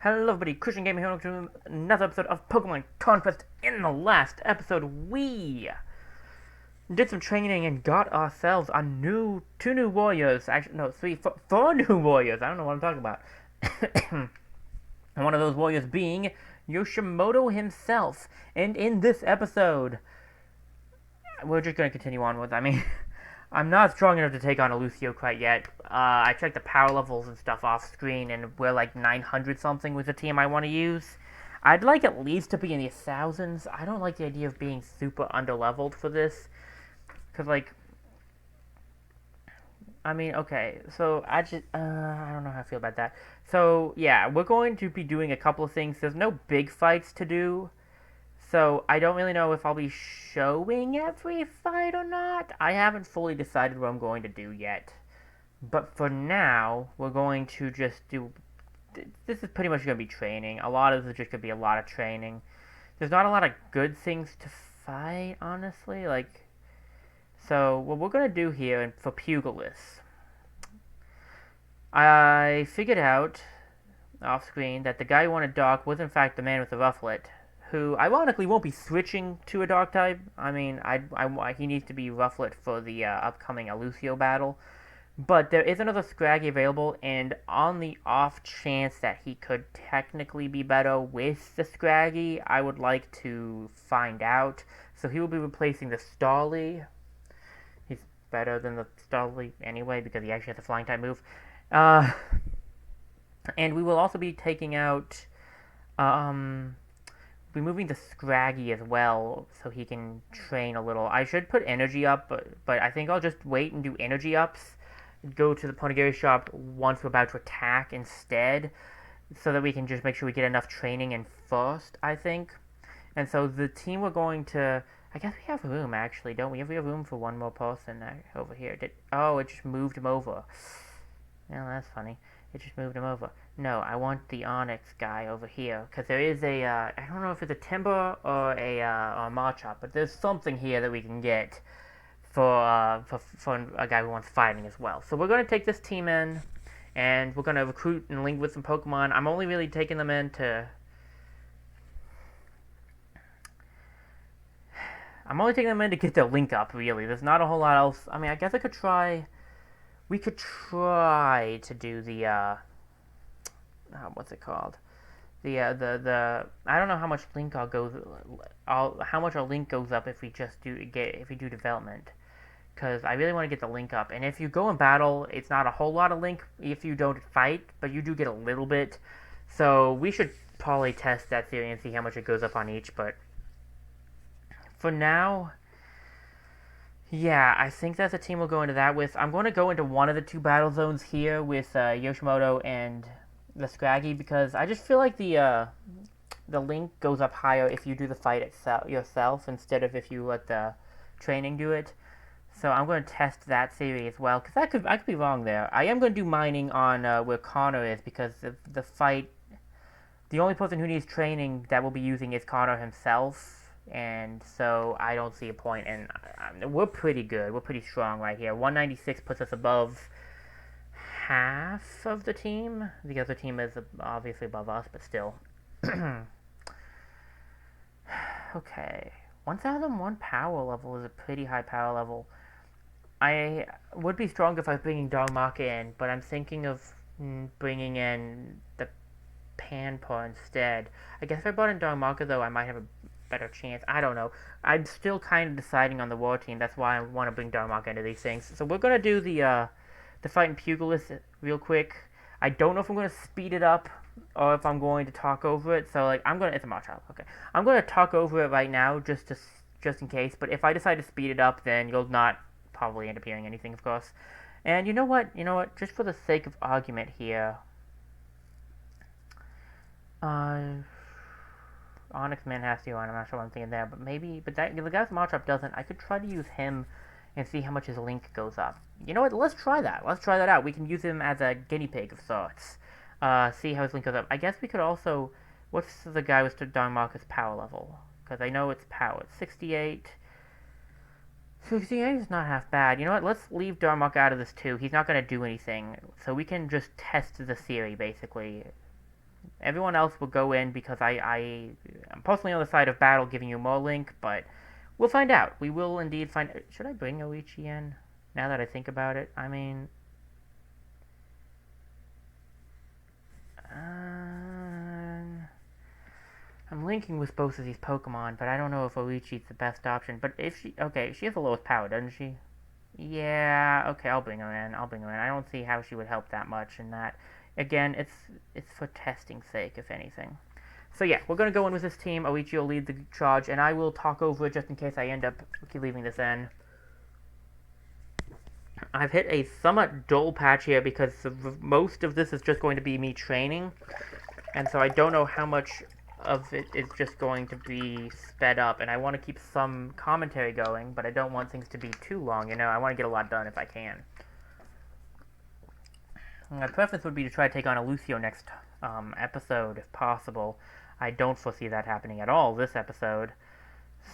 Hello everybody, Christian Gaming here, welcome to another episode of Pokemon Conquest. In the last episode, we did some training and got ourselves two new warriors. Actually, no, four new warriors. I don't know what I'm talking about. And one of those warriors being Yoshimoto himself. And in this episode, we're just going to continue on with, I'm not strong enough to take on a Lucio quite yet. I checked the power levels and stuff off screen, and we're like 900 something with the team I want to use. I'd like at least to be in the thousands. I don't like the idea of being super underleveled for this. Because, okay, so I don't know how I feel about that. So, yeah, we're going to be doing a couple of things. There's no big fights to do. So, I don't really know if I'll be showing every fight or not. I haven't fully decided what I'm going to do yet. But for now, we're going to just do... This is pretty much going to be training. A lot of this is just going to be a lot of training. There's not a lot of good things to fight, honestly. So, what we're going to do here, and for Pugilists, I figured out off screen that the guy who wanted Dark was in fact the man with the rufflet, who ironically won't be switching to a Dark type. He needs to be Rufflet for the upcoming Lucio battle. But there is another Scraggy available, and on the off chance that he could technically be better with the Scraggy, I would like to find out. So he will be replacing the Starly. He's better than the Starly anyway, because he actually has a flying type move. And we will also be taking out... removing the Scraggy as well, so he can train a little. I should put energy up, but I think I'll just wait and do energy ups. Go to the Ponegiri shop once we're about to attack instead, so that we can just make sure we get enough training in first, I think. And so the team we're going to... I guess we have room, actually, don't we? We have room for one more person over here. It just moved him over. Yeah, that's funny. It just moved him over. No, I want the Onyx guy over here, because there is a, I don't know if it's a Timber or a Machop, but there's something here that we can get for a guy who wants fighting as well. So we're going to take this team in, and we're going to recruit and link with some Pokemon. I'm only really taking them in to... get their link up, really. There's not a whole lot else. I mean, I guess I could try... We could try to do the, what's it called? The I don't know how much link how much our link goes up if we just do development. Because I really want to get the link up. And if you go in battle, it's not a whole lot of link if you don't fight, but you do get a little bit. So we should probably test that theory and see how much it goes up on each, but for now, yeah, I think that's a team we'll go into that with. I'm going to go into one of the two battle zones here with Yoshimoto and the Scraggy, because I just feel like the link goes up higher if you do the fight yourself instead of if you let the training do it. So I'm going to test that theory as well, because I could be wrong there. I am going to do mining on where Connor is, because the fight, the only person who needs training that we'll be using is Connor himself, and so I don't see a point. And we're pretty good. We're pretty strong right here. 196 puts us above half of the team. The other team is obviously above us, but still. Okay. 1001 power level is a pretty high power level. I would be strong if I was bringing Darmaka in, but I'm thinking of bringing in the Panpa instead. I guess if I brought in Darmaka, though, I might have a better chance. I don't know. I'm still kind of deciding on the war team. That's why I want to bring Darmaka into these things. So we're going to do the fight in Pugilist real quick. I don't know if I'm going to speed it up or if I'm going to talk over it. So, it's a Machop. Okay. I'm going to talk over it right now just in case. But if I decide to speed it up, then you'll not probably end up hearing anything, of course. And you know what? Just for the sake of argument here, Onyx Man has to on. I'm not sure what I'm thinking there, but maybe. But the guy with Machop doesn't. I could try to use him and see how much his link goes up. You know what? Let's try that. Let's try that out. We can use him as a guinea pig of sorts. See how his link goes up. I guess we could also... What's the guy with Darmaka's power level? Because I know it's power. It's 68. 68 is not half bad. You know what? Let's leave Darmok out of this too. He's not going to do anything. So we can just test the theory, basically. Everyone else will go in because I'm personally on the side of battle giving you more link, but we'll find out. We will indeed find... Should I bring Oichi in? Now that I think about it, I mean... I'm linking with both of these Pokemon, but I don't know if Oichi's the best option. But if she... Okay, she has the lowest power, doesn't she? Yeah, okay, I'll bring her in. I don't see how she would help that much in that. Again, it's for testing sake, if anything. So yeah, we're going to go in with this team. Oichi will lead the charge, and I will talk over it just in case I end up leaving this in. I've hit a somewhat dull patch here because most of this is just going to be me training, and so I don't know how much of it is just going to be sped up, and I want to keep some commentary going, but I don't want things to be too long, you know? I want to get a lot done if I can. My preference would be to try to take on a Lucio next episode, if possible. I don't foresee that happening at all this episode,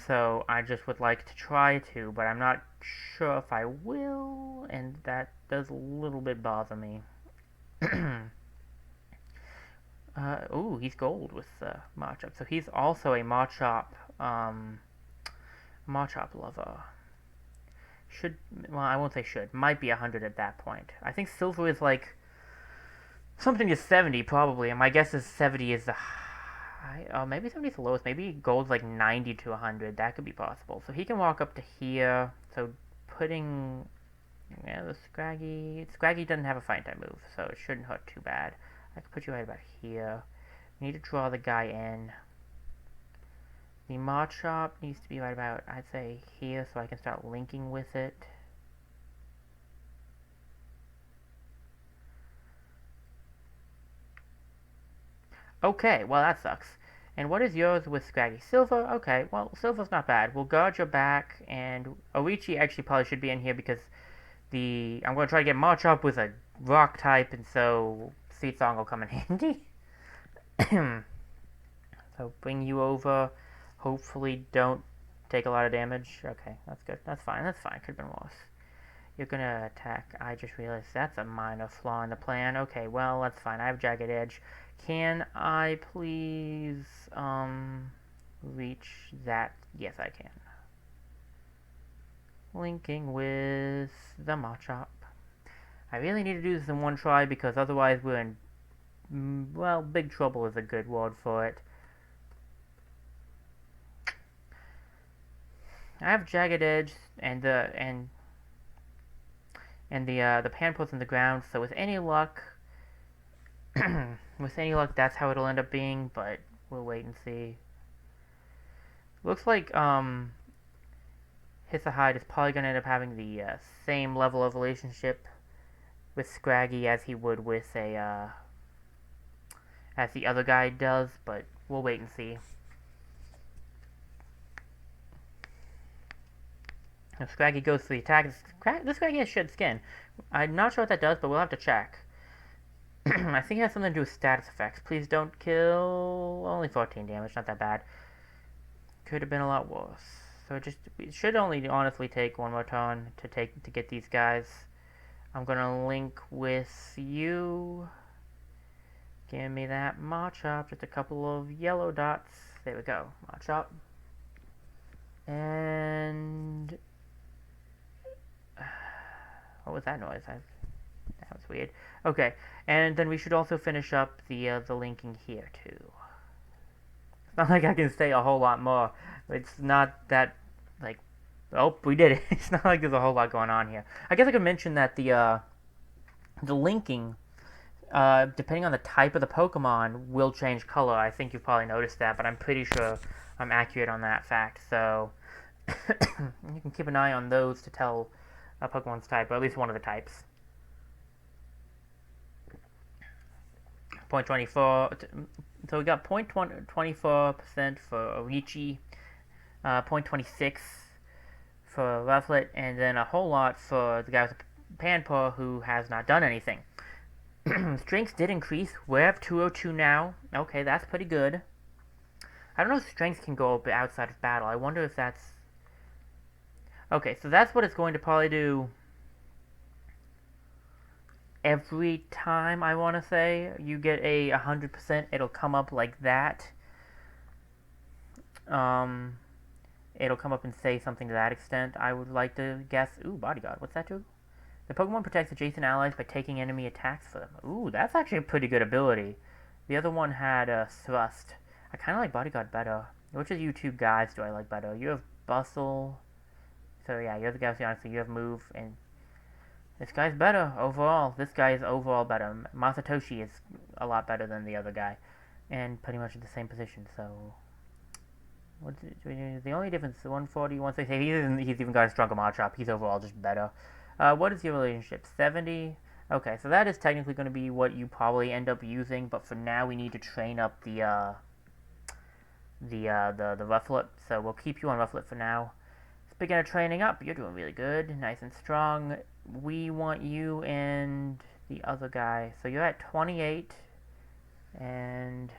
so I just would like to try to, but I'm not sure if I will, and that does a little bit bother me. Ooh, he's gold with Machop. So he's also a Machop lover. Well, I won't say should. Might be 100 at that point. I think silver is like something to 70 probably, and my guess is 70 is the high. Oh, maybe 70 is the lowest. Maybe gold's like 90 to 100. That could be possible. So he can walk up to here. So putting... Yeah, the Scraggy... Scraggy doesn't have a fighting type move, so it shouldn't hurt too bad. I can put you right about here. We need to draw the guy in. The Machop needs to be right about, I'd say, here, so I can start linking with it. Okay, well that sucks. And what is yours with Scraggy? Silver? Okay, well, Silver's not bad. We'll guard your back, and Oichi actually probably should be in here because I'm going to try to get Machop with a rock type, and so Sweet Song will come in handy. So bring you over. Hopefully don't take a lot of damage. Okay, that's good. That's fine. Could have been worse. You're gonna attack. I just realized that's a minor flaw in the plan. Okay, well, that's fine. I have Jagged Edge. Can I please, reach that? Yes, I can. Linking with the Machop. I really need to do this in one try because otherwise we're in, well, big trouble is a good word for it. I have Jagged Edge and the Panpour's in the ground, so with any luck, that's how it'll end up being, but we'll wait and see. Looks like, Hisahide is probably going to end up having the, same level of relationship with Scraggy as he would with as the other guy does, but we'll wait and see. If Scraggy goes for the attack, this Scraggy has shed skin. I'm not sure what that does, but we'll have to check. I think it has something to do with status effects. Please don't kill... Only 14 damage, not that bad. Could have been a lot worse. So it should only honestly take one more turn to get these guys. I'm gonna link with you. Give me that Machop. Just a couple of yellow dots. There we go. Machop. And... What was that noise? That was weird. Okay, and then we should also finish up the linking here too. It's not like I can say a whole lot more. It's not that like, oh, we did it. It's not like there's a whole lot going on here. I guess I could mention that the linking, depending on the type of the Pokemon, will change color. I think you've probably noticed that, but I'm pretty sure I'm accurate on that fact. So you can keep an eye on those to tell a Pokemon's type, or at least one of the types. 0.24. So we got 0.24% for Oichi, 0.26 for Rufflet, and then a whole lot for the guy with the Panpour who has not done anything. Strength did increase. We're at 202 now. Okay, that's pretty good. I don't know if strength can go a bit outside of battle. I wonder if that's... Okay, so that's what it's going to probably do every time, I want to say. You get a 100%, it'll come up like that. Um, it'll come up and say something to that extent. I would like to guess. Ooh, Bodyguard. What's that do? The Pokemon protects adjacent allies by taking enemy attacks for them. Ooh, that's actually a pretty good ability. The other one had Thrust. I kind of like Bodyguard better. Which of you two guys do I like better? You have Bustle. So yeah, you're the guy, honestly, you have Move, and this guy's better overall. This guy is overall better. Masatoshi is a lot better than the other guy. And pretty much in the same position, so... What's it, the only difference, 140, 160, he's even got a stronger Machop. He's overall just better. What is your relationship? 70? Okay, so that is technically going to be what you probably end up using, but for now we need to train up the Rufflet, so we'll keep you on Rufflet for now. Speaking of training up, you're doing really good, nice and strong. We want you and the other guy, so you're at 28, and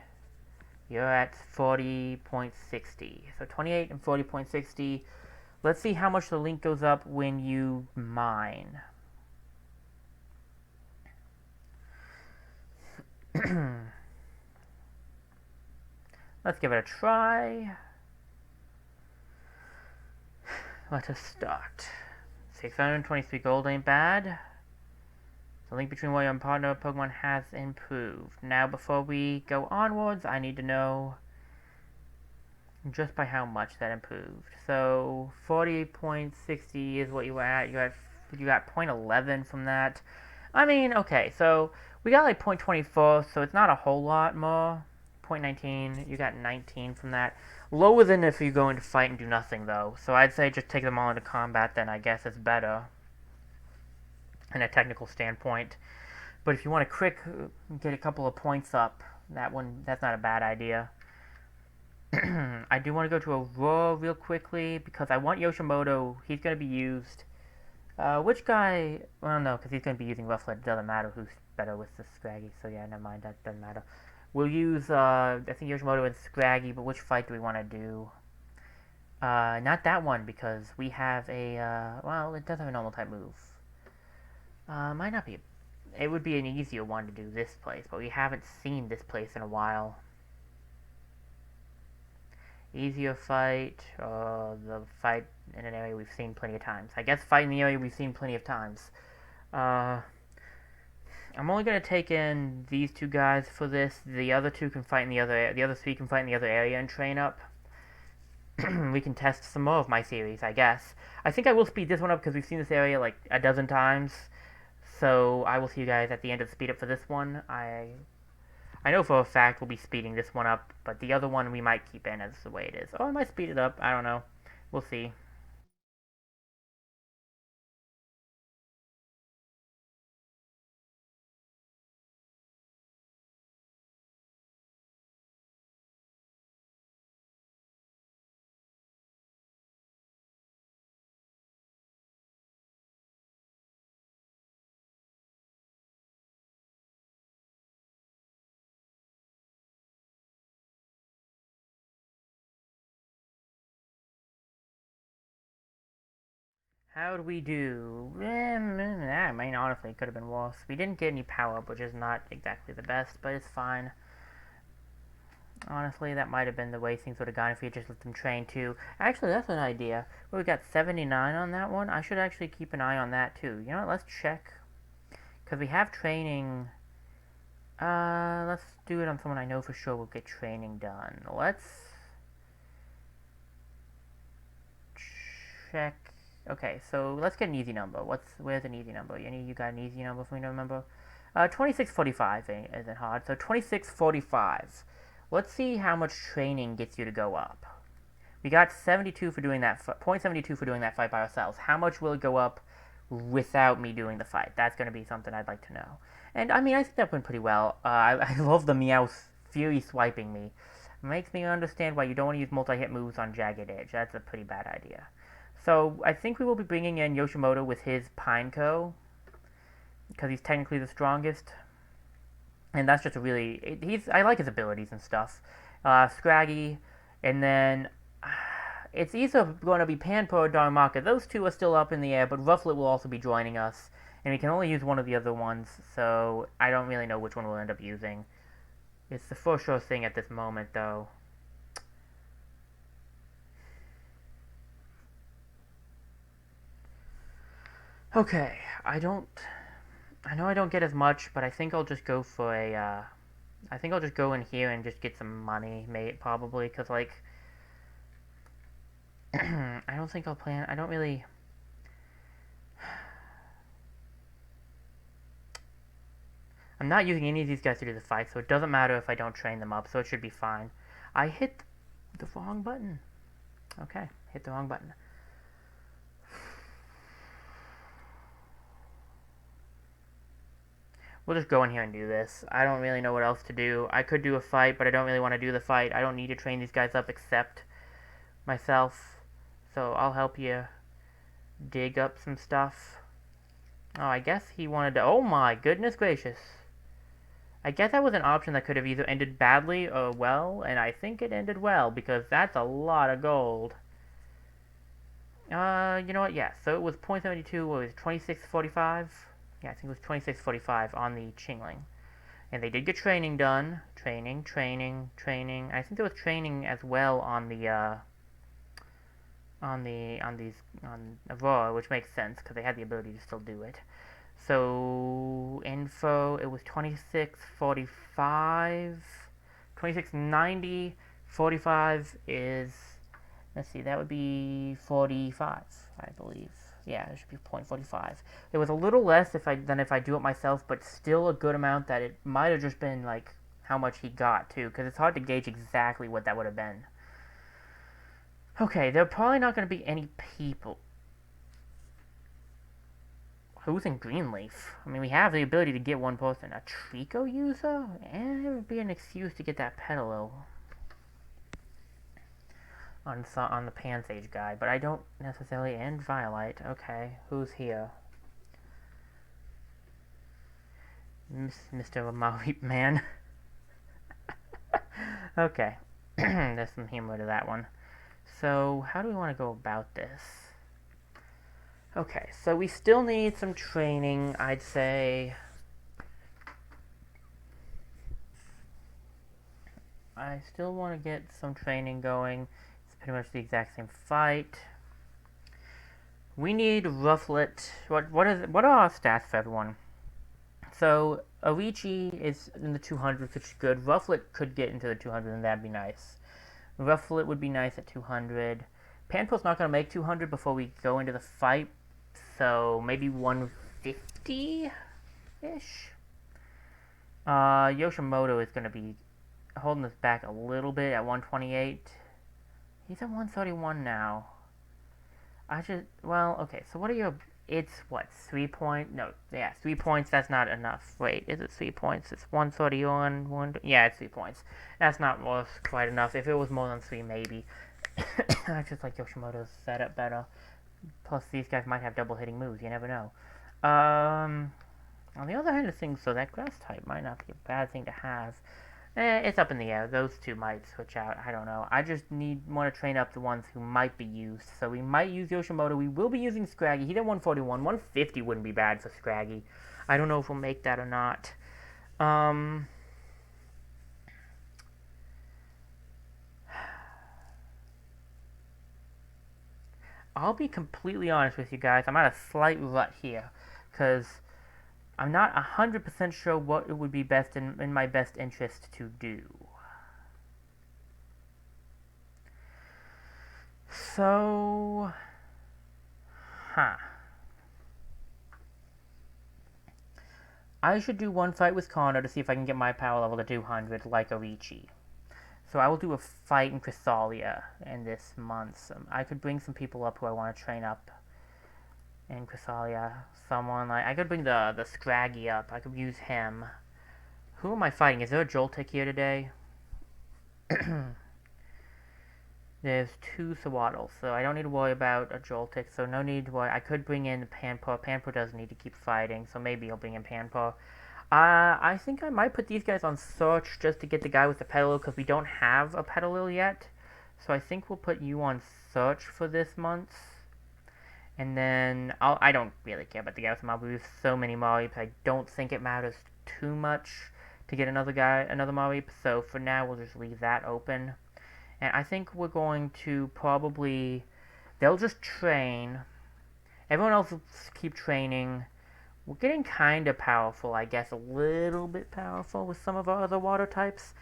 you're at 40.60. So 28 and 40.60. Let's see how much the link goes up when you mine. Let's give it a try. Let us start. 623 gold ain't bad. The link between warrior and partner Pokemon has improved. Now, before we go onwards, I need to know just by how much that improved. So 40.60 is what you were at. You got 0.11 from that. I mean, okay, so we got like 0.24, so it's not a whole lot more. 0.19, you got 19 from that. Lower than if you go into fight and do nothing, though. So I'd say just take them all into combat, then I guess it's better in a technical standpoint. But if you want to get a couple of points up, that's not a bad idea. I do want to go to Aurora real quickly because I want Yoshimoto. He's going to be used. Which guy? Well, no, because he's going to be using Rufflet. It doesn't matter who's better with the Scraggy. So yeah, never mind. That doesn't matter. We'll use, I think Yoshimoto and Scraggy, but which fight do we want to do? Not that one, because we have a, well, it does have a normal type move. Might not be, it would be an easier one to do this place, but we haven't seen this place in a while. Easier fight, the fight in an area we've seen plenty of times. I guess fight in the area we've seen plenty of times. I'm only going to take in these two guys for this. The other two can fight in the other three can fight in the other area and train up. We can test some more of my series, I guess. I think I will speed this one up because we've seen this area like a dozen times. So I will see you guys at the end of the speed up for this one. I know for a fact we'll be speeding this one up, but the other one we might keep in as the way it is. Or I might speed it up, I don't know. We'll see. How'd we do? I mean, honestly, it could have been worse. We didn't get any power up, which is not exactly the best, but it's fine. Honestly, that might have been the way things would have gone if we just let them train too. Actually, that's an idea. Well, we got 79 on that one. I should actually keep an eye on that too. You know what? Let's check. Because we have training. Let's do it on someone I know for sure will get training done. Let's check. Okay, so let's get an easy number. Where's an easy number? Any of you got an easy number for me to remember? 2645 isn't hard. So 2645. Let's see how much training gets you to go up. We got 72 for doing that. 0.72 for doing that fight by ourselves. How much will it go up without me doing the fight? That's going to be something I'd like to know. And I mean, I think that went pretty well. I love the Meowth Fury swiping me. Makes me understand why you don't want to use multi-hit moves on Jagged Edge. That's a pretty bad idea. So I think we will be bringing in Yoshimoto with his Pineco, because he's technically the strongest. And that's just a really... I like his abilities and stuff. Scraggy, and then... It's either going to be Panpo or Darumaka. Those two are still up in the air, but Rufflet will also be joining us. And we can only use one of the other ones, so I don't really know which one we'll end up using. It's the for sure thing at this moment, though. Okay, I know I don't get as much, but I think I'll just go for I think I'll just go in here and just get some money, probably, because, like, I don't think I don't really... I'm not using any of these guys to do the fight, so it doesn't matter if I don't train them up, so it should be fine. I hit the wrong button. Okay, hit the wrong button. We'll just go in here and do this. I don't really know what else to do. I could do a fight, but I don't really want to do the fight. I don't need to train these guys up except myself. So I'll help you dig up some stuff. Oh, I guess he wanted to... Oh my goodness gracious. I guess that was an option that could have either ended badly or well, and I think it ended well, because that's a lot of gold. You know what? Yeah, so it was .72, what was it, 26.45? Yeah, I think it was 26.45 on the Qingling. And they did get training done. Training. I think there was training as well on the, on Aurora, which makes sense, because they had the ability to still do it. So, info, it was 26.45, 26.90, 45 is, let's see, that would be 45, I believe. Yeah, it should be .45. It was a little less than if I do it myself, but still a good amount that it might have just been, like, how much he got, too, because it's hard to gauge exactly what that would have been. Okay, there are probably not going to be any people. Who's in Greenleaf? I mean, we have the ability to get one person. A Trico user? And it would be an excuse to get that Petalil on the Pansage guy, but I don't necessarily. And Violet. Okay, who's here? Mr. Maui Man. Okay, there's some humor to that one. So, how do we want to go about this? Okay, so we still need some training, I'd say. I still want to get some training going. It's pretty much the exact same fight. We need Rufflet. What are our stats for everyone? So, Arichi is in the 200s, which is good. Rufflet could get into the 200s, and that'd be nice. Rufflet would be nice at 200. Panpo's not going to make 200 before we go into the fight, so maybe 150-ish? Yoshimoto is going to be holding us back a little bit at 128. He's at 131 now. Well, okay, so what are your... It's, what, 3 points? No, yeah, 3 points, that's not enough. Wait, is it 3 points? It's 131, yeah, it's 3 points. That's not quite enough. If it was more than 3, maybe. I just like Yoshimoto's setup better. Plus, these guys might have double-hitting moves, you never know. On the other hand of things, so that grass type might not be a bad thing to have. It's up in the air. Those two might switch out. I don't know. I just want to train up the ones who might be used. So we might use Yoshimoto. We will be using Scraggy. He's at 141. 150 wouldn't be bad for Scraggy. I don't know if we'll make that or not. I'll be completely honest with you guys. I'm at a slight rut here. Because I'm not 100% sure what it would be best in my best interest to do. So... I should do one fight with Connor to see if I can get my power level to 200 like Arichi. So I will do a fight in Chrysalia in this month. I could bring some people up who I want to train up in Chrysalia. Someone like... I could bring the Scraggy up. I could use him. Who am I fighting? Is there a Joltik here today? There's 2 Sawaddles, so I don't need to worry about a Joltik, so no need to worry. I could bring in Panpo. Panpo doesn't need to keep fighting, so maybe I'll bring in Panpo. I think I might put these guys on search just to get the guy with the Petalil, because we don't have a Petalil yet. So I think we'll put you on search for this month. And then I don't really care about the guy with the mob. We have so many Mareeps. I don't think it matters too much to get another Mareep. So for now, we'll just leave that open. And I think we're going to probably they'll just train. Everyone else will keep training. We're getting kind of powerful, I guess, a little bit powerful with some of our other water types.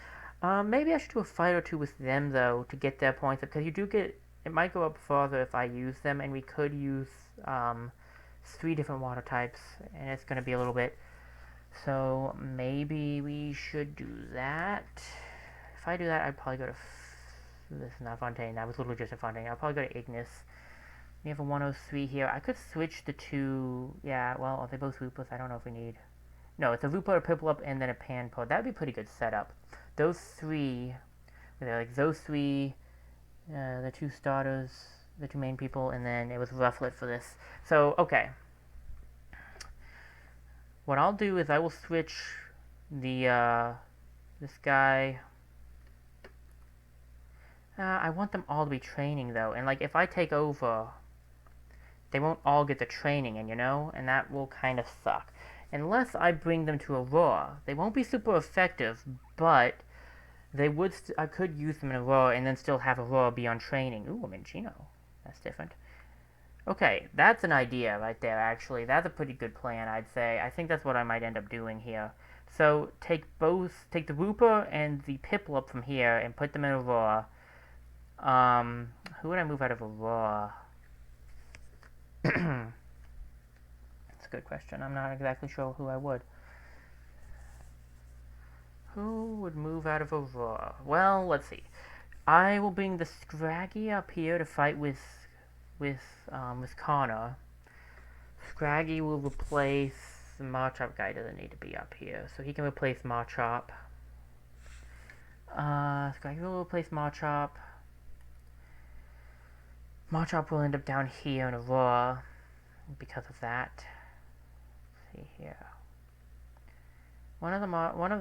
Maybe I should do a fight or two with them, though, to get their points up, because you do get, it might go up further if I use them, and we could use 3 different water types, and it's going to be a little bit, so maybe we should do that. If I do that, I'd probably go to, this is not Fontaine, that was literally just a Fontaine, I'll probably go to Ignis. We have a 103 here. I could switch the two. Yeah, well, are they both Woopas? I don't know if we need. No, it's a Woopa, a Piplup, and then a Panpo. That would be a pretty good setup. Those three, they're like those three, the 2 starters, the 2 main people, and then it was Rufflet for this. So, okay. What I'll do is I will switch the, this guy. I want them all to be training, though. And, like, if I take over, they won't all get the training in, you know? And that will kind of suck. Unless I bring them to Aurora. They won't be super effective, but they would. I could use them in Aurora and then still have Aurora be on training. Ooh, a Minccino. That's different. Okay, that's an idea right there, actually. That's a pretty good plan, I'd say. I think that's what I might end up doing here. So, take the Wooper and the Piplup from here and put them in Aurora. Who would I move out of Aurora? That's a good question. I'm not exactly sure who I would. Who would move out of Aurora? Well, let's see. I will bring the Scraggy up here to fight with Connor. Scraggy will replace the Machop guy. Doesn't need to be up here, so he can replace Machop. Scraggy will replace Machop. Machop will end up down here in Aurora because of that. Let's see here. One of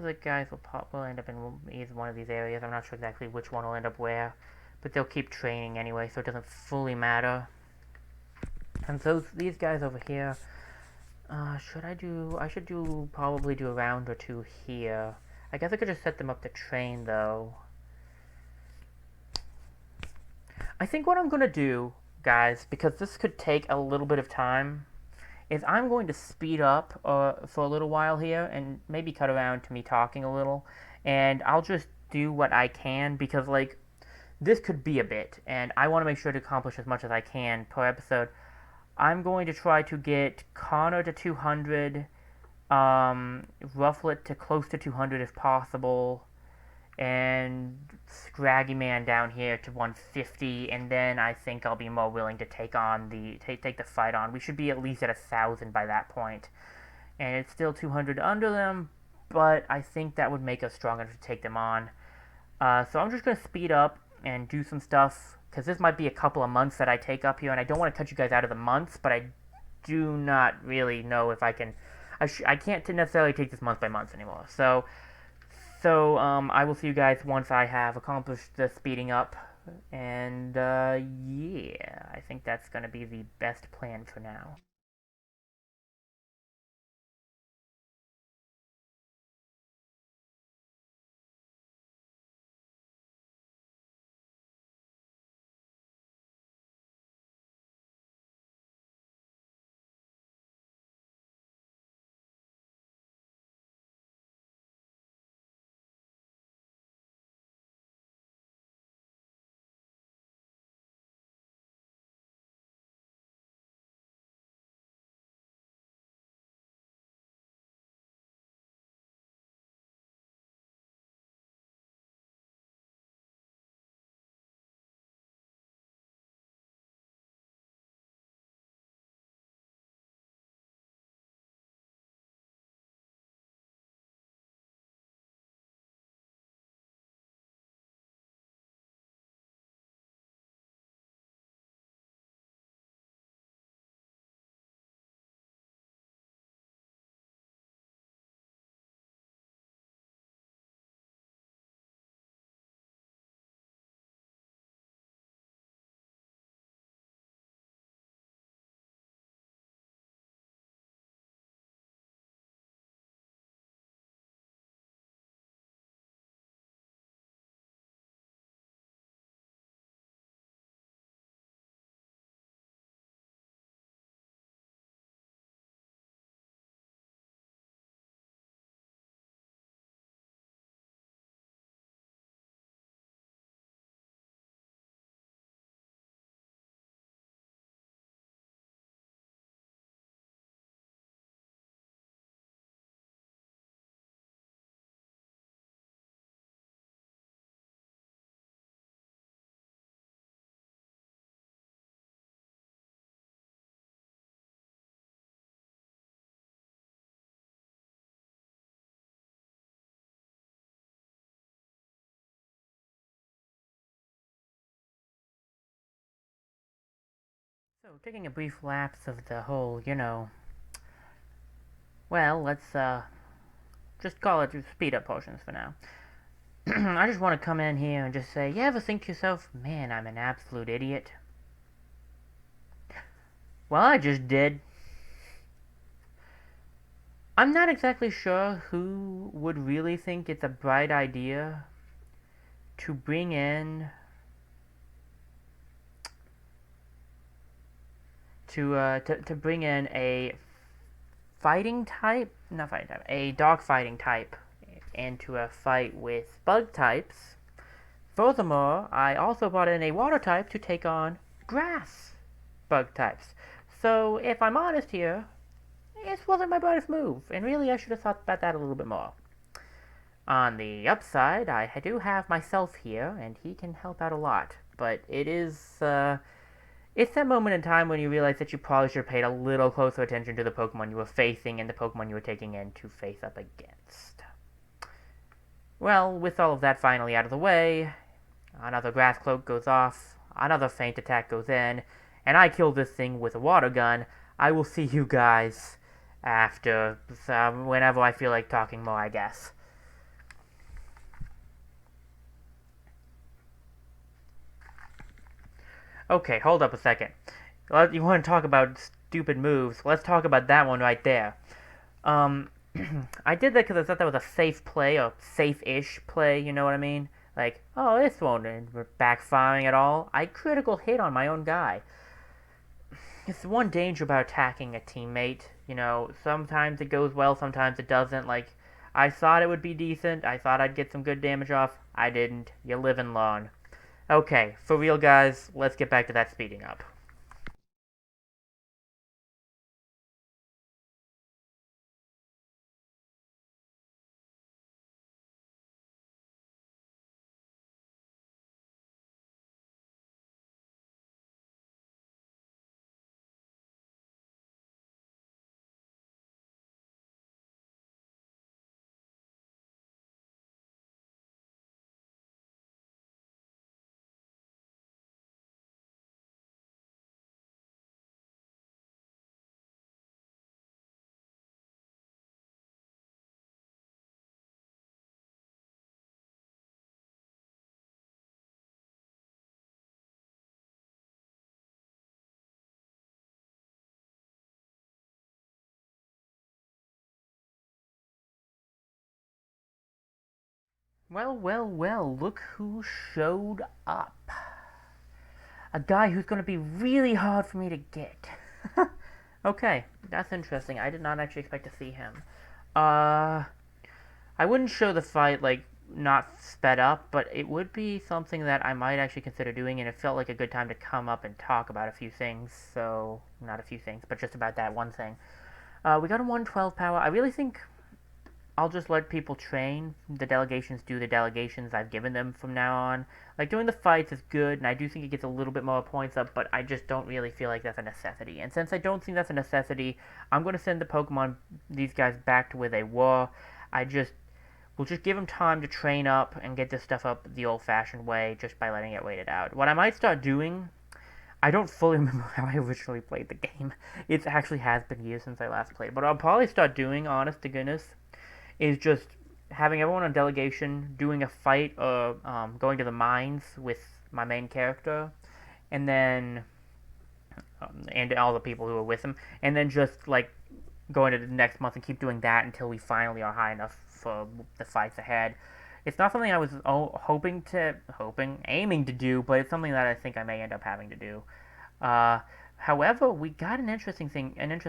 the guys will end up in either one of these areas. I'm not sure exactly which one will end up where, but they'll keep training anyway, so it doesn't fully matter. And so these guys over here, I should probably do a round or 2 here. I guess I could just set them up to train though. I think what I'm gonna do, guys, because this could take a little bit of time, is I'm going to speed up for a little while here and maybe cut around to me talking a little, and I'll just do what I can, because like this could be a bit and I want to make sure to accomplish as much as I can per episode. I'm going to try to get Connor to 200, Rufflet to close to 200 if possible, and Scraggy Man down here to 150, and then I think I'll be more willing to take the fight on. We should be at least at 1,000 by that point, and it's still 200 under them, but I think that would make us strong enough to take them on. So I'm just gonna speed up and do some stuff, because this might be a couple of months that I take up here, and I don't want to cut you guys out of the months, but I do not really know if I can. I can't necessarily take this month by month anymore. So I will see you guys once I have accomplished the speeding up, and yeah, I think that's going to be the best plan for now. So, taking a brief lapse of the whole, well, let's just call it speed up potions for now. I just want to come in here and just say, you ever think to yourself, man, I'm an absolute idiot? Well, I just did. I'm not exactly sure who would really think it's a bright idea to bring in to bring in a fighting type, not fighting type, a dog fighting type into a fight with bug types. Furthermore, I also brought in a water type to take on grass bug types. So, if I'm honest here, this wasn't my brightest move, and really I should have thought about that a little bit more. On the upside, I do have myself here, and he can help out a lot. But it's that moment in time when you realize that you probably should have paid a little closer attention to the Pokemon you were facing and the Pokemon you were taking in to face up against. Well, with all of that finally out of the way, another Grass Cloak goes off, another Feint attack goes in, and I kill this thing with a water gun. I will see you guys after, whenever I feel like talking more, I guess. Okay, hold up a second. You want to talk about stupid moves? Let's talk about that one right there. Um, I did that because I thought that was a safe play, or safe-ish play, you know what I mean? Like, oh, this won't backfiring at all. I critical hit on my own guy. It's the one danger about attacking a teammate. Sometimes it goes well, sometimes it doesn't. Like, I thought it would be decent. I thought I'd get some good damage off. I didn't. You live and learn. Okay, for real, guys, let's get back to that speeding up. Well, well, well, look who showed up. A guy who's going to be really hard for me to get. Okay, that's interesting. I did not actually expect to see him. Uh, I wouldn't show the fight, like, not sped up, but it would be something that I might actually consider doing, and it felt like a good time to come up and talk about a few things. So, not a few things, but just about that one thing. We got a 112 power. I really think I'll just let people train. The delegations do the delegations I've given them from now on. Like, doing the fights is good, and I do think it gets a little bit more points up, but I just don't really feel like that's a necessity. And since I don't think that's a necessity, I'm going to send the Pokemon, these guys, back to where they were. We'll just give them time to train up and get this stuff up the old-fashioned way, just by letting it wait it out. What I might start doing, I don't fully remember how I originally played the game. It actually has been years since I last played. But I'll probably start doing, honest to goodness, is just having everyone on delegation doing a fight or going to the mines with my main character, and then and all the people who are with him, and then just like going to the next month and keep doing that until we finally are high enough for the fights ahead. It's not something I was aiming to do, but it's something that I think I may end up having to do. Uh, However, we got an interesting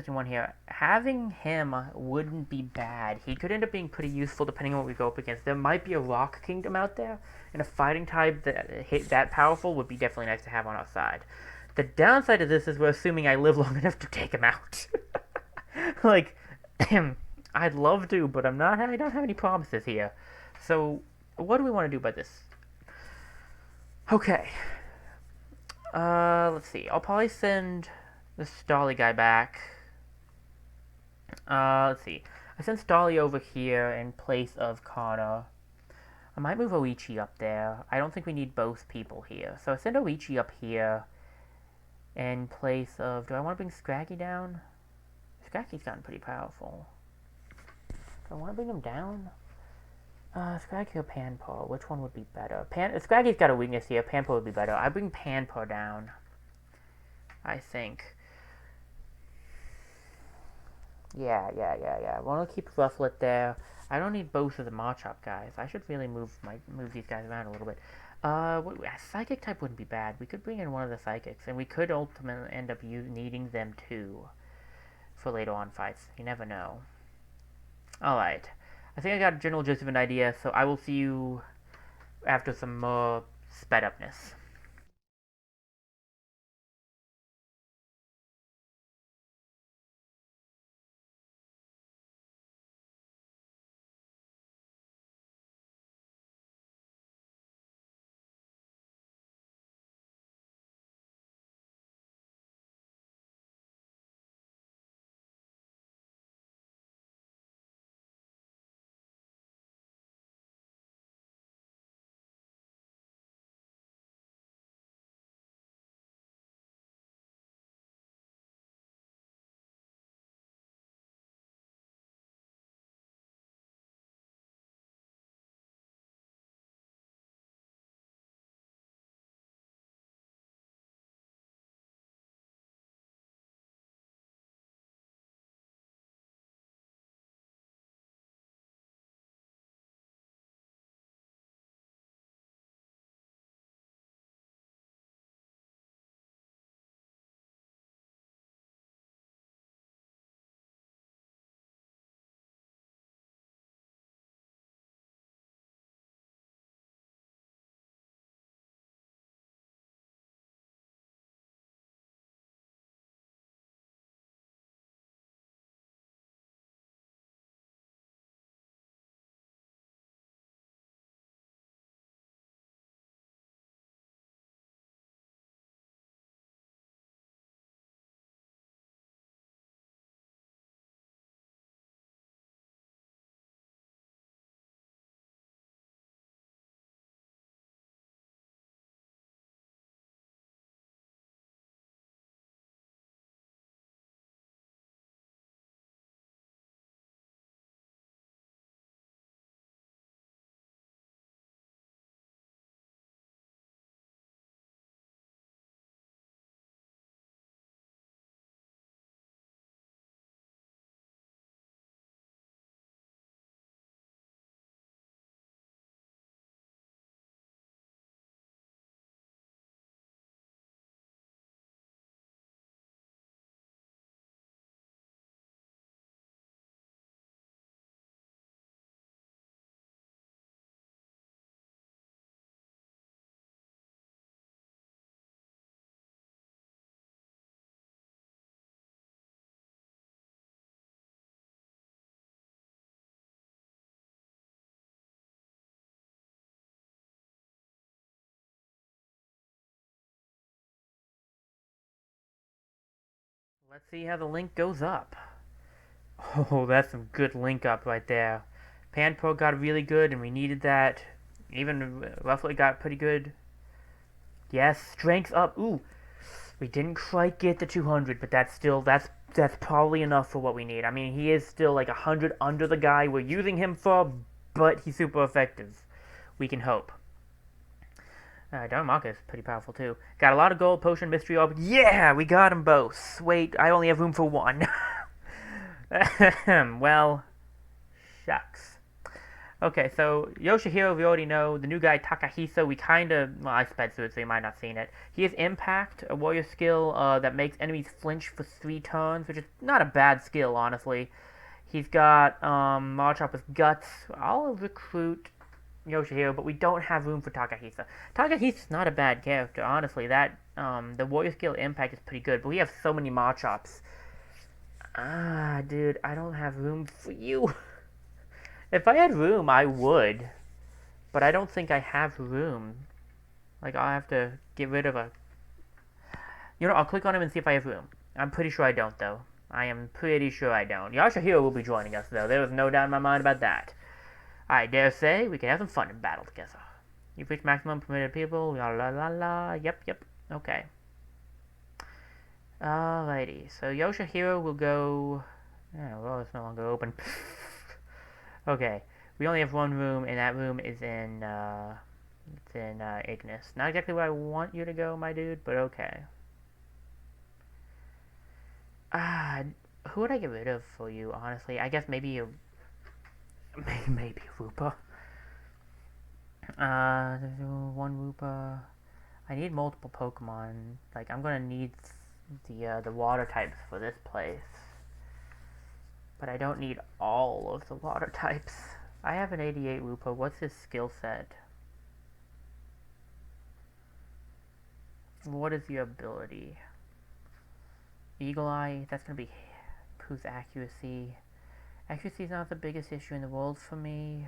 one here. Having him wouldn't be bad. He could end up being pretty useful depending on what we go up against. There might be a Rock Kingdom out there, and a fighting type that hit that powerful would be definitely nice to have on our side. The downside of this is we're assuming I live long enough to take him out. Like, I'd love to, but I don't have any promises here. So, what do we want to do about this? Okay, let's see. I'll probably send the Stolly guy back. Let's see. I sent Stolly over here in place of Connor. I might move Oichi up there. I don't think we need both people here. So I send Oichi up here. in place of... Do I want to bring Scraggy down? Scraggy's gotten pretty powerful. Do I want to bring him down? Scraggy or Panpaw? Which one would be better? Scraggy's got a weakness here. Panpaw would be better. I bring Panpaw down, I think. Yeah. I want to keep Rufflet there. I don't need both of the Machop guys. I should really move these guys around a little bit. Psychic type wouldn't be bad. We could bring in one of the Psychics, and we could ultimately end up needing them too for later on fights. You never know. Alright. I think I got a general gist of an idea, so I will see you after some more sped upness. Let's see how the link goes up. Oh, that's some good link up right there. Panpo got really good, and we needed that. Even Rufflet got pretty good. Yes, strength up. Ooh, we didn't quite get the 200, but that's probably enough for what we need. I mean, he is still like 100 under the guy we're using him for, but he's super effective. We can hope. Dark is pretty powerful too. Got a lot of gold, potion, mystery orb. Yeah, we got them both. Wait, I only have room for one. Well, shucks. Okay, so Yoshihiro we already know. The new guy Takahisa, we kind of... Well, I sped through it, so you might not have seen it. He has Impact, a warrior skill that makes enemies flinch for 3 turns, which is not a bad skill, honestly. He's got Machop with Guts. I'll recruit Yoshihiro, but we don't have room for Takahisa. Takahisa's not a bad character, honestly. That the warrior skill Impact is pretty good, but we have so many Machops. Ah, dude, I don't have room for you. If I had room, I would. But I don't think I have room. Like, I'll have to get rid of a... You know, I'll click on him and see if I have room. I'm pretty sure I don't, though. I am pretty sure I don't. Yashahiro will be joining us, though. There was no doubt in my mind about that. I dare say we can have some fun in battle together. You've reached maximum permitted people. La la la la. Yep. Okay. Alrighty, so Yoshihiro will go... Yeah, well, it's no longer open. Okay, we only have one room, and that room is in, Ignis. Not exactly where I want you to go, my dude, but okay. Who would I get rid of for you, honestly? I guess maybe a... Maybe Rupa. One Rupa. I need multiple Pokemon. Like, I'm gonna need the water types for this place. But I don't need all of the water types. I have an 88 Rupa. What's his skill set? What is your ability? Eagle Eye, that's gonna be improves accuracy. Accuracy is not the biggest issue in the world for me.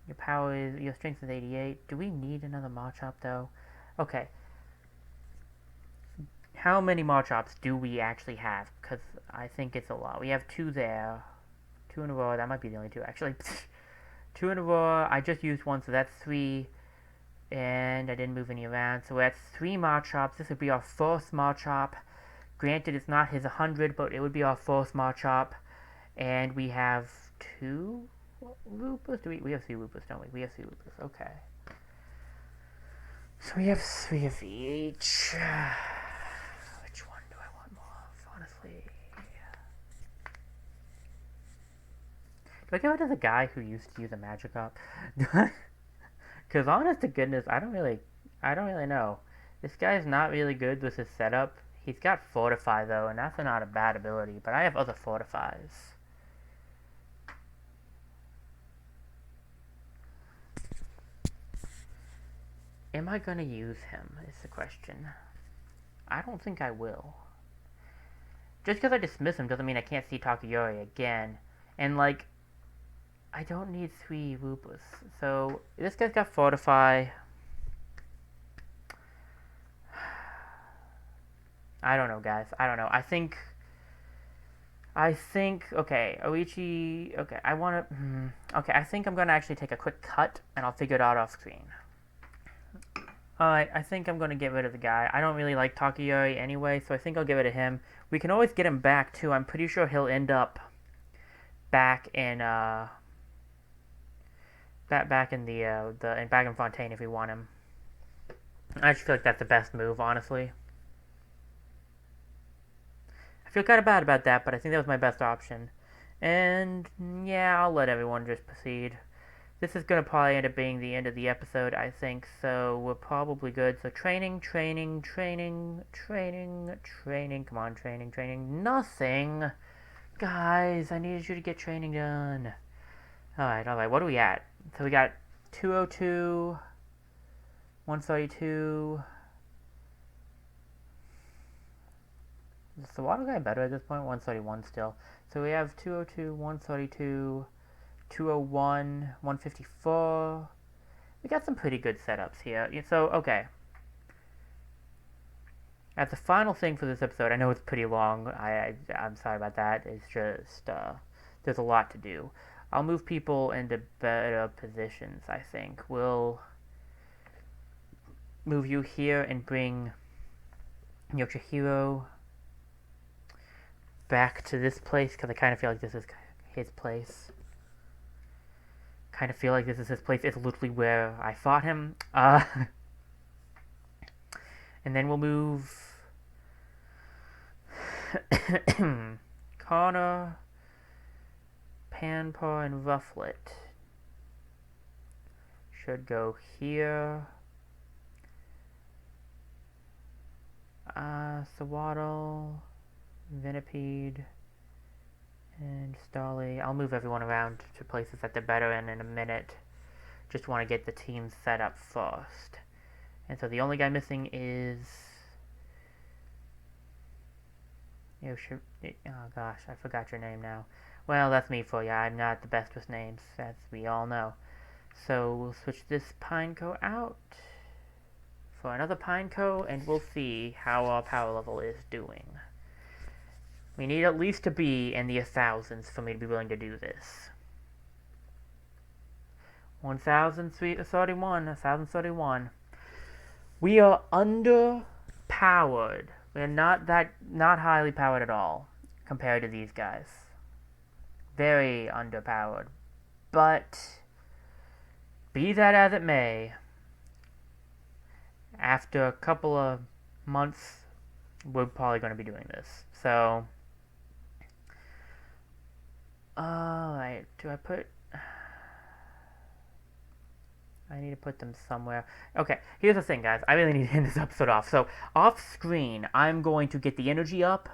Your strength is 88. Do we need another Machop though? Okay. How many Machops do we actually have? Because I think it's a lot. We have 2 there. 2 in a row. That might be the only 2 actually. 2 in a row. I just used 1, so that's 3. And I didn't move any around. So that's 3 Machops. This would be our 4th Machop. Granted, it's not his 100, but it would be our 4th Machop. And we have 2 Rupas? We have 3 Rupas, don't we? We have 3 Rupas. Okay. So we have 3 of each. Which one do I want more of, honestly? Do I give it to the guy who used to use a Magikarp? Because honest to goodness, I don't really know. This guy's not really good with his setup. He's got Fortify though, and that's not a bad ability, but I have other Fortifies. Am I gonna use him, is the question. I don't think I will. Just because I dismiss him doesn't mean I can't see Takayori again. And like, I don't need 3 Rupas. So, this guy's got Fortify. I don't know, guys. I don't know. I think, okay, Oichi, okay, okay, I think I'm gonna actually take a quick cut, and I'll figure it out off screen. Alright, I think I'm gonna get rid of the guy. I don't really like Takayori anyway, so I think I'll give it to him. We can always get him back, too. I'm pretty sure he'll end up back in, back in Fontaine if we want him. I just feel like that's the best move, honestly. I feel kind of bad about that, but I think that was my best option. And, yeah, I'll let everyone just proceed. This is going to probably end up being the end of the episode, I think, so we're probably good. So training, come on, training, nothing! Guys, I needed you to get training done. Alright, what are we at? So we got 202, 132... Is the water guy better at this point? 131 still. So we have 202, 132... 201, 154. We got some pretty good setups here. So, okay. As the final thing for this episode, I know it's pretty long. I'm sorry about that. It's just, there's a lot to do. I'll move people into better positions, I think. We'll move you here and bring Yoshihiro back to this place, because I kind of feel like this is his place. It's literally where I fought him. And then we'll move Connor, Panpaw, and Rufflet. Should go here. Sawaddle, Venipede, and Starly. I'll move everyone around to places that they're better in a minute. Just want to get the team set up first. And so the only guy missing is... Oh gosh, I forgot your name now. Well, that's me for ya. I'm not the best with names, as we all know. So we'll switch this Pineco out for another Pineco, and we'll see how our power level is doing. We need at least to be in the 1000s for me to be willing to do this. 1031. We are underpowered We're not highly powered at all compared to these guys. Very underpowered. But be that as it may, after a couple of months, we're probably going to be doing this. So, alright, I need to put them somewhere. Okay, here's the thing, guys. I really need to end this episode off. So, off screen, I'm going to get the energy up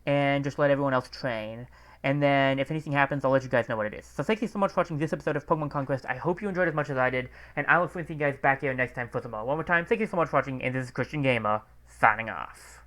and just let everyone else train. And then, if anything happens, I'll let you guys know what it is. So, thank you so much for watching this episode of Pokemon Conquest. I hope you enjoyed as much as I did. And I look forward to seeing you guys back here next time for some more. One more time, thank you so much for watching. And this is Christian Gamer, signing off.